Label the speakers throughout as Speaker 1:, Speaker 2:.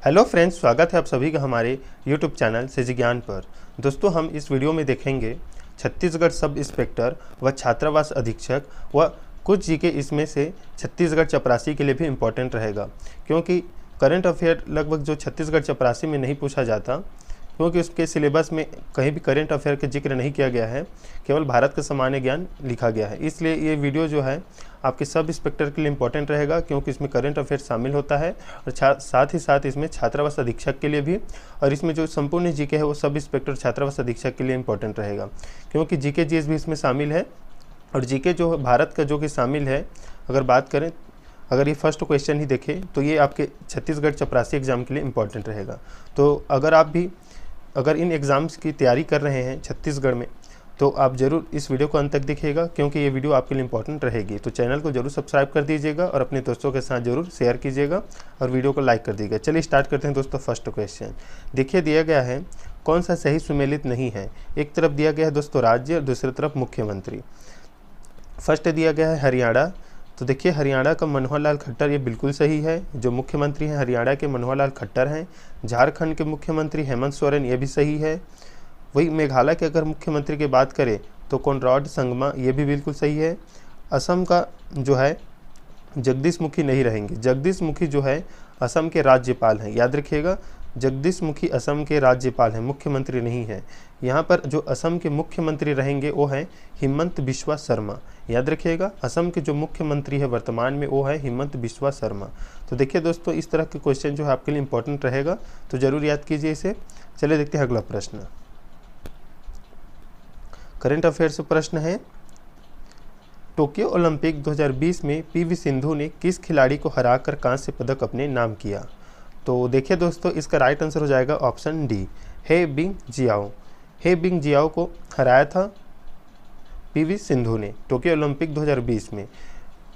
Speaker 1: Hello friends, स्वागत है आप सभी का हमारे यूट्यूब चैनल से ज्ञान पर। दोस्तों, हम इस वीडियो में देखेंगे छत्तीसगढ़ सब इंस्पेक्टर व छात्रावास अधीक्षक व कुछ जीके इसमें से छत्तीसगढ़ चपरासी के लिए भी इम्पोर्टेंट रहेगा, क्योंकि करंट अफेयर लगभग जो छत्तीसगढ़ चपरासी में नहीं पूछा जाता, क्योंकि उसके सिलेबस में कहीं भी करंट अफेयर का जिक्र नहीं किया गया है, केवल भारत का सामान्य ज्ञान लिखा गया है। इसलिए ये वीडियो जो है आपके सब इंस्पेक्टर के लिए इम्पोर्टेंट रहेगा, क्योंकि इसमें करंट अफेयर शामिल होता है और साथ ही साथ इसमें छात्रावास अधीक्षक के लिए भी, और इसमें जो संपूर्ण जीके है वो सब इंस्पेक्टर छात्रावास अधीक्षक के लिए इम्पोर्टेंट रहेगा, क्योंकि जीके जीएस भी इसमें शामिल है। और जीके जो भारत का जो कि शामिल है, अगर बात करें, अगर ये फर्स्ट क्वेश्चन ही देखें तो ये आपके छत्तीसगढ़ चपरासी एग्ज़ाम के लिए इम्पोर्टेंट रहेगा। तो अगर इन एग्ज़ाम्स की तैयारी कर रहे हैं छत्तीसगढ़ में, तो आप ज़रूर इस वीडियो को अंत तक देखिएगा, क्योंकि ये वीडियो आपके लिए इंपॉर्टेंट रहेगी। तो चैनल को जरूर सब्सक्राइब कर दीजिएगा और अपने दोस्तों के साथ जरूर शेयर कीजिएगा और वीडियो को लाइक कर दीजिएगा। चलिए स्टार्ट करते हैं दोस्तों। फर्स्ट क्वेश्चन देखिए, दिया गया है कौन सा सही सुमेलित नहीं है। एक तरफ दिया गया है दोस्तों राज्य और दूसरी तरफ मुख्यमंत्री। फर्स्ट दिया गया है हरियाणा, तो देखिए हरियाणा का मनोहर लाल खट्टर, ये बिल्कुल सही है। जो मुख्यमंत्री हैं हरियाणा के मनोहर लाल खट्टर हैं। झारखंड के मुख्यमंत्री हेमंत सोरेन, ये भी सही है। वही मेघालय के अगर मुख्यमंत्री की बात करें तो कोनराड संगमा, ये भी बिल्कुल सही है। असम का जो है जगदीश मुखी नहीं रहेंगे। जगदीश मुखी जो है असम के राज्यपाल हैं, याद रखिएगा। जगदीश मुखी असम के राज्यपाल हैं, मुख्यमंत्री नहीं है। यहाँ पर जो असम के मुख्यमंत्री रहेंगे वो हैं हिमंत बिस्वा शर्मा, याद रखिएगा। असम के जो मुख्यमंत्री है वर्तमान में वो है हिमंत बिस्वा शर्मा। तो देखिए दोस्तों, इस तरह के क्वेश्चन जो है आपके लिए इंपॉर्टेंट रहेगा, तो जरूर याद कीजिए इसे। चलिए देखते हैं अगला प्रश्न। करंट अफेयर से प्रश्न है, टोक्यो ओलंपिक 2020 में पीवी सिंधु ने किस खिलाड़ी को हराकर कांस्य पदक अपने नाम किया। तो देखिए दोस्तों, इसका राइट आंसर हो जाएगा ऑप्शन डी, हे बिंग जियाओ। हे बिंग जियाओ को हराया था पीवी सिंधु ने टोक्यो ओलंपिक 2020 में।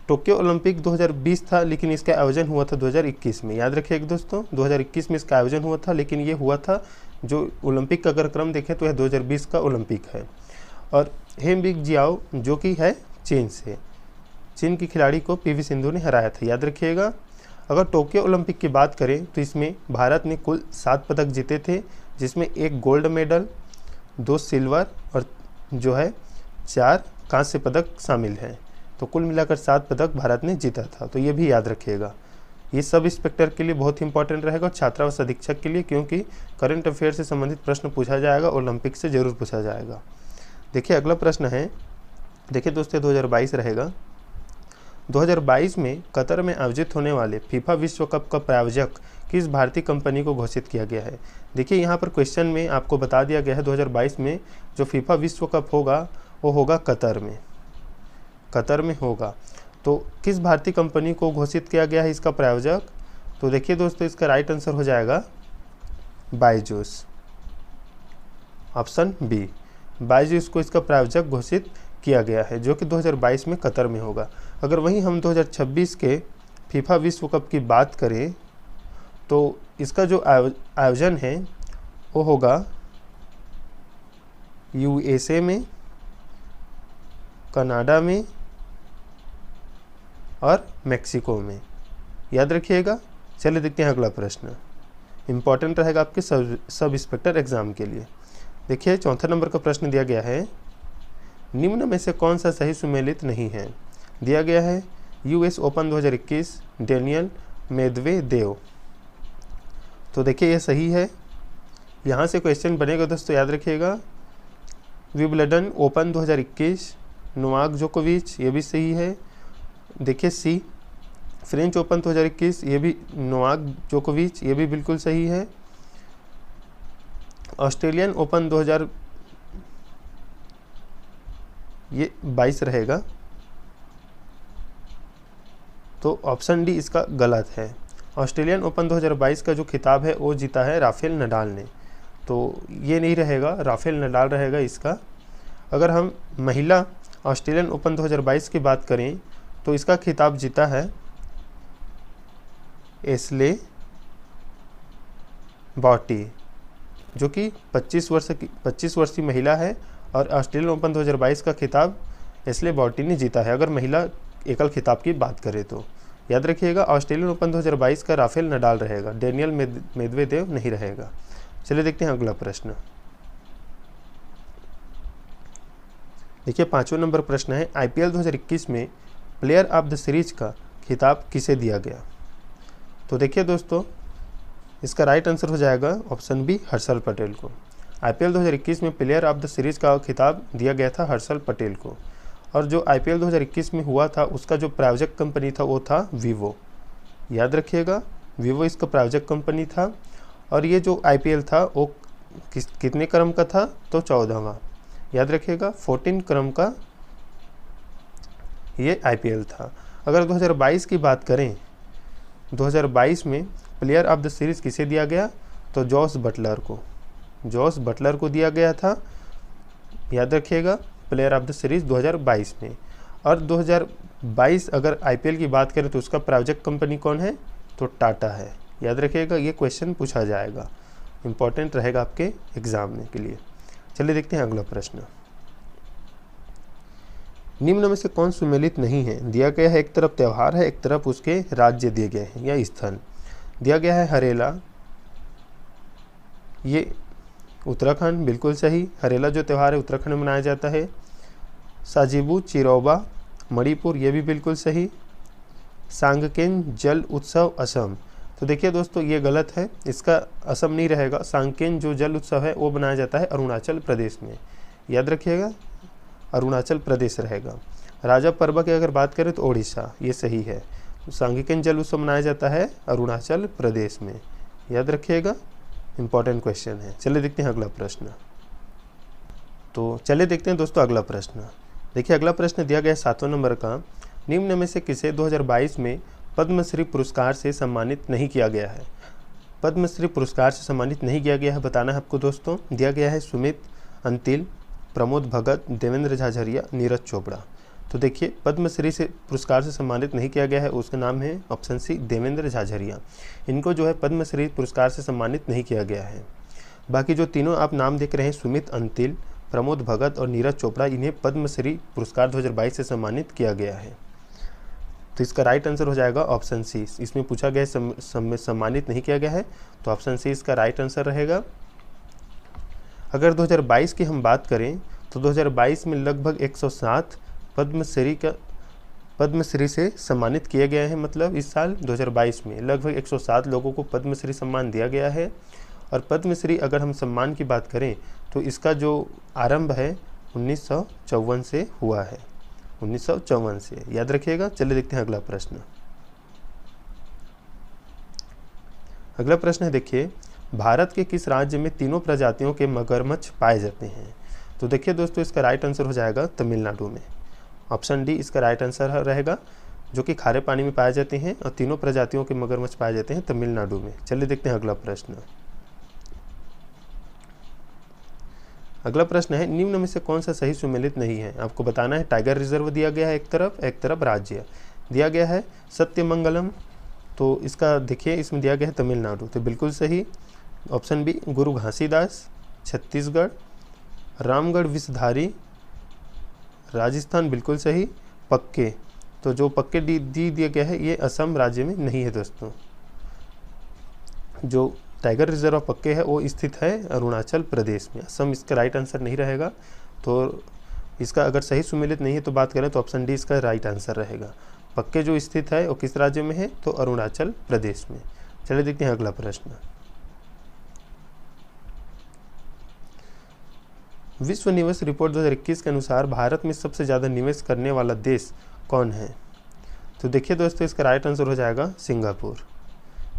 Speaker 1: टोक्यो ओलंपिक 2020 था, लेकिन इसका आयोजन हुआ था 2021 में, याद रखिएगा दोस्तों। 2021 में इसका आयोजन हुआ था, लेकिन ये हुआ था, जो ओलंपिक का अगर क्रम देखें तो यह 2020 का ओलंपिक है। और हे बिंग जियाओ जो कि है चीन से, चीन की खिलाड़ी को पीवी सिंधु ने हराया था, याद रखिएगा। अगर टोक्यो ओलंपिक की बात करें तो इसमें भारत ने कुल 7 पदक जीते थे, जिसमें 1 गोल्ड मेडल, 2 सिल्वर और जो है 4 कांस्य पदक शामिल हैं। तो कुल मिलाकर 7 पदक भारत ने जीता था, तो ये भी याद रखिएगा। ये सब इंस्पेक्टर के लिए बहुत इंपॉर्टेंट रहेगा और छात्रावास अधीक्षक के लिए, क्योंकि करंट अफेयर से संबंधित प्रश्न पूछा जाएगा, ओलंपिक से जरूर पूछा जाएगा। देखिए अगला प्रश्न है, देखिए दोस्तों 2022 रहेगा। 2022 में कतर में आयोजित होने वाले फीफा विश्व कप का प्रायोजक किस भारतीय कंपनी को घोषित किया गया है। देखिए यहाँ पर क्वेश्चन में आपको बता दिया गया है 2022 में जो फीफा विश्व कप होगा वो होगा कतर में होगा। तो किस भारतीय कंपनी को घोषित किया गया है इसका प्रायोजक। तो देखिए दोस्तों, इसका राइट आंसर हो जाएगा बायजूस, ऑप्शन बी। बायजूस को इसका प्रायोजक घोषित किया गया है, जो कि 2022 में कतर में होगा। अगर वहीं हम 2026 के फीफा विश्व कप की बात करें तो इसका जो आयोजन है वो होगा यूएसए में, कनाडा में और मेक्सिको में, याद रखिएगा। चलिए देखते हैं अगला प्रश्न, इंपॉर्टेंट रहेगा आपके सब इंस्पेक्टर एग्जाम के लिए। देखिए चौथा नंबर का प्रश्न दिया गया है, निम्न में से कौन सा सही सुमेलित नहीं है। दिया गया है यूएस ओपन 2021 डेनियल मेदवेदेव। तो देखिए ये सही है, यहाँ से क्वेश्चन बनेगा दोस्तों, याद रखिएगा। विंबलडन ओपन 2021 नोवाक जोकोविच, ये भी सही है। देखिए सी, फ्रेंच ओपन 2021, ये भी नोवाक जोकोविच, ये भी बिल्कुल सही है। ऑस्ट्रेलियन ओपन 2022 रहेगा, तो ऑप्शन डी इसका गलत है। ऑस्ट्रेलियन ओपन 2022 का जो खिताब है वो जीता है राफेल नडाल ने, तो ये नहीं रहेगा, राफेल नडाल रहेगा इसका। अगर हम महिला ऑस्ट्रेलियन ओपन 2022 की बात करें तो इसका खिताब जीता है एशले बार्टी, जो कि 25 वर्षीय महिला है, और ऑस्ट्रेलियन ओपन 2022 का खिताब एशले बार्टी ने जीता है, अगर महिला एकल खिताब की बात करें तो। याद रखिएगा ऑस्ट्रेलियन ओपन 2022 का राफेल नडाल रहेगा, डेनियल मेदवेदेव नहीं रहेगा। चलिए देखते हैं अगला प्रश्न। देखिए 5वां नंबर प्रश्न है, IPL 2021 में प्लेयर ऑफ द सीरीज का खिताब किसे दिया गया? तो देखिए दोस्तों, इसका राइट आंसर हो जाएगा ऑप्शन बी, हर्षल पटेल को। IPL 2021 में प्लेयर ऑफ द सीरीज का खिताब दिया गया था हर्षल पटेल को। और जो IPL 2021 में हुआ था उसका जो प्रायोजक कंपनी था वो था वीवो। याद रखिएगा, वीवो इसका प्रायोजक कंपनी था। और ये जो IPL था वो कितने क्रम का था? तो 14वां। याद रखिएगा 14 क्रम का ये IPL था। अगर 2022 की बात करें, 2022 में प्लेयर ऑफ द सीरीज़ किसे दिया गया? तो जॉस बटलर को दिया गया था। याद रखिएगा प्लेयर ऑफ द सीरीज़ 2022 में। और 2022 अगर IPL की बात करें तो उसका प्रायोजक कंपनी कौन है? तो टाटा है। याद रखिएगा, ये क्वेश्चन पूछा जाएगा, इंपॉर्टेंट रहेगा आपके एग्जाम में के लिए। चलिए देखते हैं अगला प्रश्न। निम्न में से कौन सुमेलित नहीं है? दिया गया है, एक तरफ त्यौहार है, एक तरफ उसके राज्य दिए गए हैं या स्थान। दिया गया है हरेला, ये उत्तराखंड, बिल्कुल सही। हरेला जो त्यौहार है उत्तराखंड में मनाया जाता है। साजिबू चिरौबा मणिपुर, ये भी बिल्कुल सही। सांगकेन जल उत्सव असम, तो देखिए दोस्तों ये गलत है, इसका असम नहीं रहेगा। सांगकेन जो जल उत्सव है वो मनाया जाता है अरुणाचल प्रदेश में। याद रखिएगा अरुणाचल प्रदेश रहेगा। राजा परबा की अगर बात करें तो ओडिशा, ये सही है। सांगकेन जल उत्सव मनाया जाता है अरुणाचल प्रदेश में। याद रखिएगा, इंपॉर्टेंट क्वेश्चन है। चलिए देखते हैं अगला प्रश्न। तो चलिए देखते हैं दोस्तों अगला प्रश्न। देखिए अगला प्रश्न दिया गया 7वां नंबर का, निम्न में से किसे 2022 में पद्मश्री पुरस्कार से सम्मानित नहीं किया गया है? पद्मश्री पुरस्कार से सम्मानित नहीं किया गया है, बताना है आपको दोस्तों। दिया गया है सुमित अंतिल, प्रमोद भगत, देवेंद्र झाझरिया, नीरज चोपड़ा। तो देखिए पद्मश्री से पुरस्कार से सम्मानित नहीं किया गया है, उसका नाम है ऑप्शन सी, देवेंद्र झाझरिया। इनको जो है पद्मश्री पुरस्कार से सम्मानित नहीं किया गया है। बाकी जो तीनों आप नाम देख रहे हैं, सुमित अंतिल, प्रमोद भगत और नीरज चोपड़ा, इन्हें पद्मश्री पुरस्कार 2022 से सम्मानित किया गया है। तो इसका राइट आंसर हो जाएगा ऑप्शन सी। इसमें पूछा गया सम्मानित नहीं किया गया है, तो ऑप्शन सी इसका राइट आंसर रहेगा। अगर 2022 की हम बात करें तो 2022 में लगभग 107 पद्मश्री से सम्मानित किए गए हैं। मतलब इस साल 2022 में लगभग 107 लोगों को पद्मश्री सम्मान दिया गया है। और पद्मश्री अगर हम सम्मान की बात करें तो इसका जो आरंभ है 1954 से हुआ है, 1954 से। याद रखिएगा। चलिए देखते हैं अगला प्रश्न। अगला प्रश्न है, देखिए भारत के किस राज्य में तीनों प्रजातियों के मगरमच्छ पाए जाते हैं? तो देखिए दोस्तों इसका राइट आंसर हो जाएगा तमिलनाडु में। ऑप्शन डी इसका राइट आंसर रहेगा, जो कि खारे पानी में पाए जाते हैं और तीनों प्रजातियों के मगरमच्छ पाए जाते हैं तमिलनाडु में। चलिए देखते हैं अगला प्रश्न। अगला प्रश्न है, निम्न में से कौन सा सही सुमेलित नहीं है? आपको बताना है। टाइगर रिजर्व दिया गया है एक तरफ राज्य दिया गया है सत्यमंगलम, तो इसका देखिए इसमें दिया गया है तमिलनाडु, तो बिल्कुल सही। ऑप्शन बी गुरु घासीदास छत्तीसगढ़, रामगढ़ विषधारी राजस्थान, बिल्कुल सही। पक्के, तो जो पक्के डी दिया गया है ये असम राज्य में नहीं है दोस्तों। जो टाइगर रिजर्व पक्के है वो स्थित है अरुणाचल प्रदेश में। असम इसका राइट आंसर नहीं रहेगा। तो इसका अगर सही सुमेलित नहीं है तो बात करें तो ऑप्शन डी इसका राइट आंसर रहेगा। पक्के जो स्थित है वो किस राज्य में है? तो अरुणाचल प्रदेश में। चलिए देखते हैं अगला प्रश्न। विश्व निवेश रिपोर्ट 2021 के अनुसार भारत में सबसे ज़्यादा निवेश करने वाला देश कौन है? तो देखिए दोस्तों इसका राइट आंसर हो जाएगा सिंगापुर।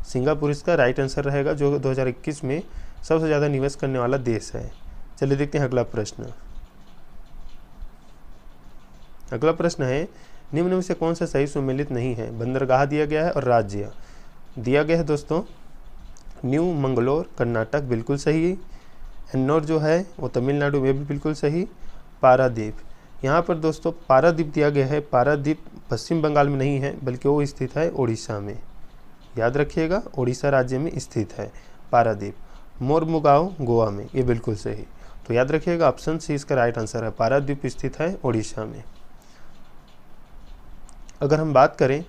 Speaker 1: सिंगापुर इसका राइट आंसर रहेगा, जो 2021 में सबसे ज़्यादा निवेश करने वाला देश है। चलिए देखते हैं अगला प्रश्न। अगला प्रश्न है, निम्न में से कौन सा सही सुमेलित नहीं है? बंदरगाह दिया गया है और राज्य दिया गया है दोस्तों न्यू मंगलोर कर्नाटक, बिल्कुल सही। एन्नौर जो है वो तमिलनाडु में भी बिल्कुल सही। पारादीप, यहाँ पर दोस्तों पारादीप दिया गया है। पारादीप पश्चिम बंगाल में नहीं है बल्कि वो स्थित है ओडिशा में। याद रखिएगा ओडिशा राज्य में स्थित है पारादीप। मोरमुगांव गोवा में, ये बिल्कुल सही। तो याद रखिएगा ऑप्शन सी इसका राइट आंसर है, पारादीप स्थित है ओडिशा में। अगर हम बात करें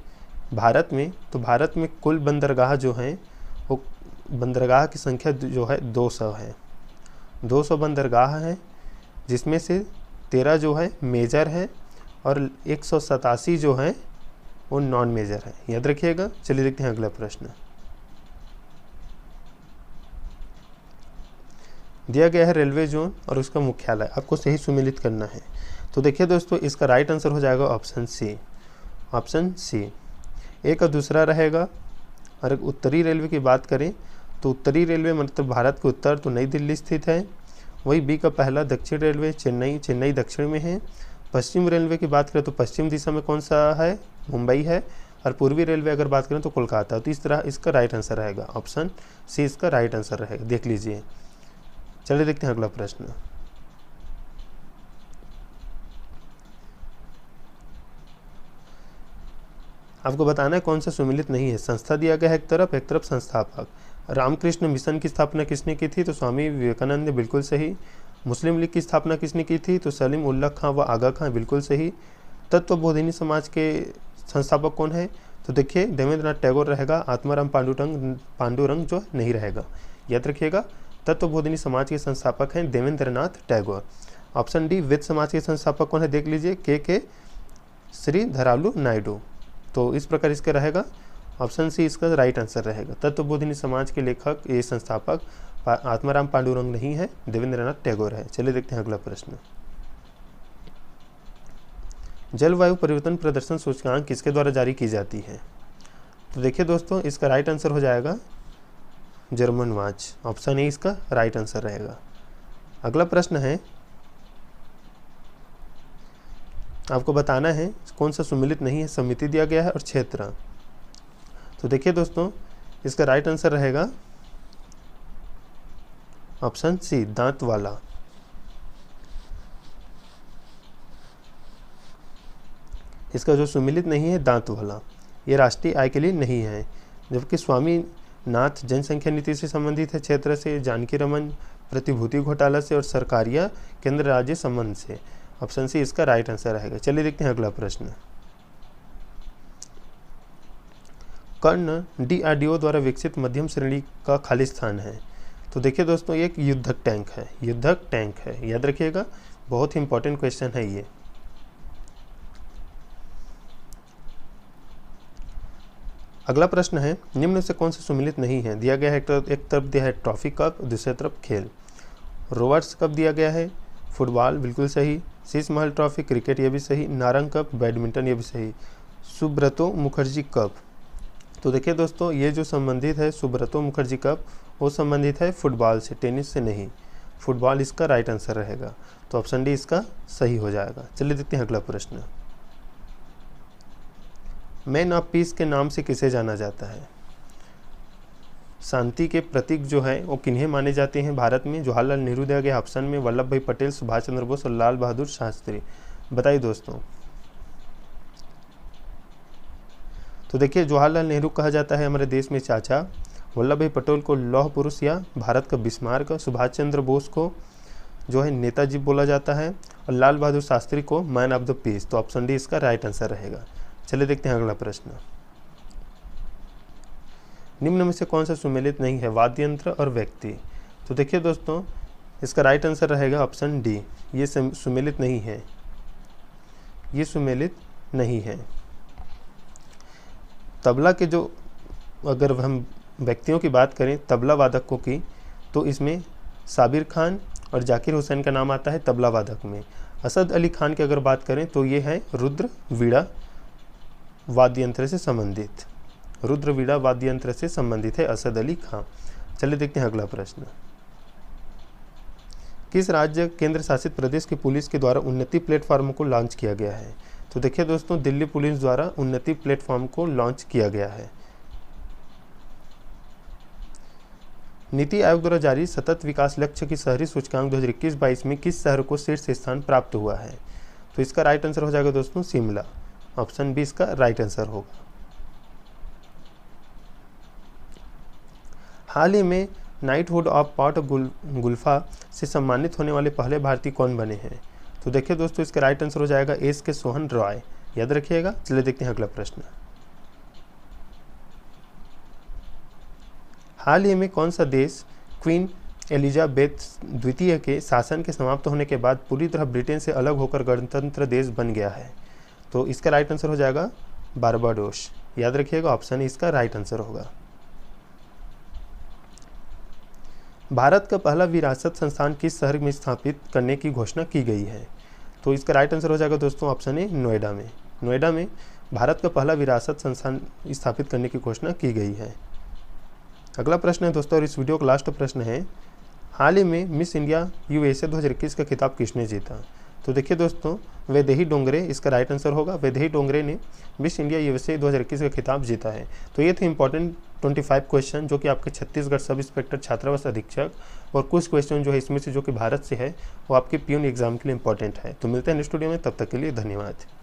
Speaker 1: भारत में, तो भारत में कुल बंदरगाह जो हैं वो बंदरगाह की संख्या जो है 200 है। 200 बंदरगाह हैं, जिसमें से 13 जो है मेजर है और 187 जो है वो नॉन मेजर है। याद रखिएगा। चलिए देखते हैं अगला प्रश्न। दिया गया है रेलवे जोन और उसका मुख्यालय, आपको सही सुमेलित करना है। तो देखिए दोस्तों, इसका राइट आंसर हो जाएगा ऑप्शन सी। ऑप्शन सी एक और दूसरा रहेगा। और उत्तरी रेलवे की बात करें तो उत्तरी रेलवे मतलब भारत के उत्तर तो नई दिल्ली स्थित है। वही बी का पहला दक्षिण रेलवे चेन्नई दक्षिण में है। पश्चिम रेलवे की बात करें तो पश्चिम दिशा में कौन सा है, मुंबई है। और पूर्वी रेलवे अगर बात करें तो कोलकाता। तो इस तरह इसका राइट आंसर रहेगा ऑप्शन सी, इसका राइट आंसर रहेगा। देख लीजिए। चलिए देखते हैं अगला प्रश्न। आपको बताना है कौन सा सुमेलित नहीं है। संस्था दिया गया है एक तरफ संस्थापक। रामकृष्ण मिशन की स्थापना किसने की थी, तो स्वामी विवेकानंद ने, बिल्कुल सही। मुस्लिम लीग की स्थापना किसने की थी, तो सलीम उल्लाह खां व आगा खां, बिल्कुल सही। तत्वबोधिनी समाज के संस्थापक कौन है, तो देखिए देवेंद्रनाथ टैगोर रहेगा। आत्माराम पांडुरंग जो नहीं रहेगा। याद रखिएगा, तत्वबोधिनी समाज के संस्थापक हैं देवेंद्रनाथ टैगोर। ऑप्शन डी वेद समाज के संस्थापक कौन है, देख लीजिए के श्रीधरालू नायडू। तो इस प्रकार इसका रहेगा ऑप्शन सी, इसका राइट आंसर रहेगा। तत्वबोधिनी समाज के लेखक, ये संस्थापक आत्माराम पांडुरंग नहीं है, देवेंद्रनाथ टैगोर है। चलिए देखते हैं अगला प्रश्न। जलवायु परिवर्तन प्रदर्शन सूचकांक किसके द्वारा जारी की जाती है, तो देखिए दोस्तों, इसका राइट आंसर हो जाएगा जर्मन वॉच। ऑप्शन ए इसका राइट आंसर रहेगा। अगला प्रश्न है, आपको बताना है कौन सा सुमेलित नहीं है। समिति दिया गया है और क्षेत्र। तो देखिए दोस्तों, इसका राइट आंसर रहेगा ऑप्शन सी, दांत वाला। इसका जो सुमेलित नहीं है दांत वाला, ये राष्ट्रीय आय के लिए नहीं है। जबकि स्वामीनाथ जनसंख्या नीति से संबंधित है, क्षेत्र से, जानकी रमन प्रतिभूति घोटाला से, और सरकारिया केंद्र राज्य संबंध से। ऑप्शन सी इसका राइट आंसर रहेगा। चलिए देखते हैं अगला प्रश्न। कर्ण डीआरडीओ द्वारा विकसित मध्यम श्रेणी का खाली स्थान है। तो देखिए दोस्तों, ये एक युद्धक टैंक है। युद्धक टैंक है, याद रखिएगा, बहुत ही इंपॉर्टेंट क्वेश्चन है ये। अगला प्रश्न है, निम्न से कौन सा सुमेलित नहीं है। दिया गया है एक तरफ दिया है ट्रॉफी कप, दूसरी तरफ खेल। रोवर्स कप दिया गया है, फुटबॉल बिल्कुल सही। शीश महल ट्रॉफी क्रिकेट, ये भी सही। नारंग कप बैडमिंटन, ये भी सही। सुब्रतो मुखर्जी कप, तो देखिए दोस्तों, ये जो संबंधित है सुब्रतो मुखर्जी कप, वो संबंधित है फुटबॉल से, टेनिस से नहीं। फुटबॉल इसका राइट आंसर रहेगा। तो ऑप्शन डी इसका सही हो जाएगा। चलिए देखते हैं अगला प्रश्न। मैन ऑफ पीस के नाम से किसे जाना जाता है। शांति के प्रतीक जो है वो किन्हें माने जाते हैं भारत में। जवाहरलाल नेहरू दिया गया ऑप्शन में, वल्लभ भाई पटेल, सुभाष चंद्र बोस और लाल बहादुर शास्त्री। बताइए दोस्तों। तो देखिए, जवाहरलाल नेहरू कहा जाता है हमारे देश में चाचा, वल्लभ भाई पटेल को लौह पुरुष या भारत का बिस्मार्क, सुभाष चंद्र बोस को जो है नेताजी बोला जाता है, और लाल बहादुर शास्त्री को मैन ऑफ द पीस। तो ऑप्शन डी इसका राइट आंसर रहेगा। चलिए देखते हैं अगला प्रश्न। निम्न में से कौन सा सुमेलित नहीं है, वाद्य यंत्र और व्यक्ति। तो देखिए दोस्तों, इसका राइट आंसर रहेगा ऑप्शन डी, ये सुमेलित नहीं है। ये सुमेलित नहीं है। तबला के जो, अगर हम व्यक्तियों की बात करें तबला वादकों की, तो इसमें साबिर खान और जाकिर हुसैन का नाम आता है तबला वादक में। असद अली खान की अगर बात करें तो ये है रुद्र वीणा वाद्य यंत्र से संबंधित। रुद्र वीणा वाद्य यंत्र से संबंधित है असद अली खान। चलिए देखते हैं अगला प्रश्न। किस राज्य केंद्र शासित प्रदेश की पुलिस के द्वारा उन्नति प्लेटफॉर्म को लॉन्च किया गया है। तो देखिए दोस्तों, दिल्ली पुलिस द्वारा उन्नति प्लेटफॉर्म को लॉन्च किया गया है। नीति आयोग द्वारा जारी सतत विकास लक्ष्य की शहरी सूचकांक 2021-22 में किस शहर को शीर्ष स्थान प्राप्त हुआ है। तो इसका राइट आंसर हो जाएगा दोस्तों शिमला। ऑप्शन बी इसका राइट आंसर होगा। हाल ही में नाइटहुड ऑफ पॉट गुल्फा से सम्मानित होने वाले पहले भारतीय कौन बने हैं। तो देखिए दोस्तों, इसका राइट आंसर हो जाएगा एस के सोहन रॉय। याद रखिएगा। चलिए देखते हैं अगला प्रश्न। हाल ही में कौन सा देश क्वीन एलिजाबेथ द्वितीय के शासन के समाप्त होने के बाद पूरी तरह ब्रिटेन से अलग होकर गणतंत्र देश बन गया है? तो इसका राइट आंसर हो जाएगा बारबाडोस। याद रखिएगा, ऑप्शन इसका राइट आंसर होगा। भारत का पहला विरासत संस्थान किस शहर में स्थापित करने की घोषणा की गई है? तो इसका राइट आंसर हो जाएगा दोस्तों ऑप्शन ए नोएडा में। नोएडा में भारत का पहला विरासत संस्थान स्थापित करने की घोषणा की गई है। अगला प्रश्न है दोस्तों, और इस वीडियो का लास्ट प्रश्न है, हाल ही में मिस इंडिया यूएसए 2021 का खिताब किसने जीता? तो देखिए दोस्तों, वैदेही डोंगरे इसका राइट आंसर होगा। वैदेही डोंगरे ने मिस इंडिया यूएसए 2021 का खिताब जीता है। तो ये थे इंपॉर्टेंट 25 क्वेश्चन जो कि आपके छत्तीसगढ़ सब इंस्पेक्टर छात्रावास अधीक्षक, और कुछ क्वेश्चन जो है इसमें से जो कि भारत से है वो आपके प्यून एग्जाम के लिए इंपॉर्टेंट है। तो मिलते हैं नेक्स्ट वीडियो में, तब तक के लिए धन्यवाद।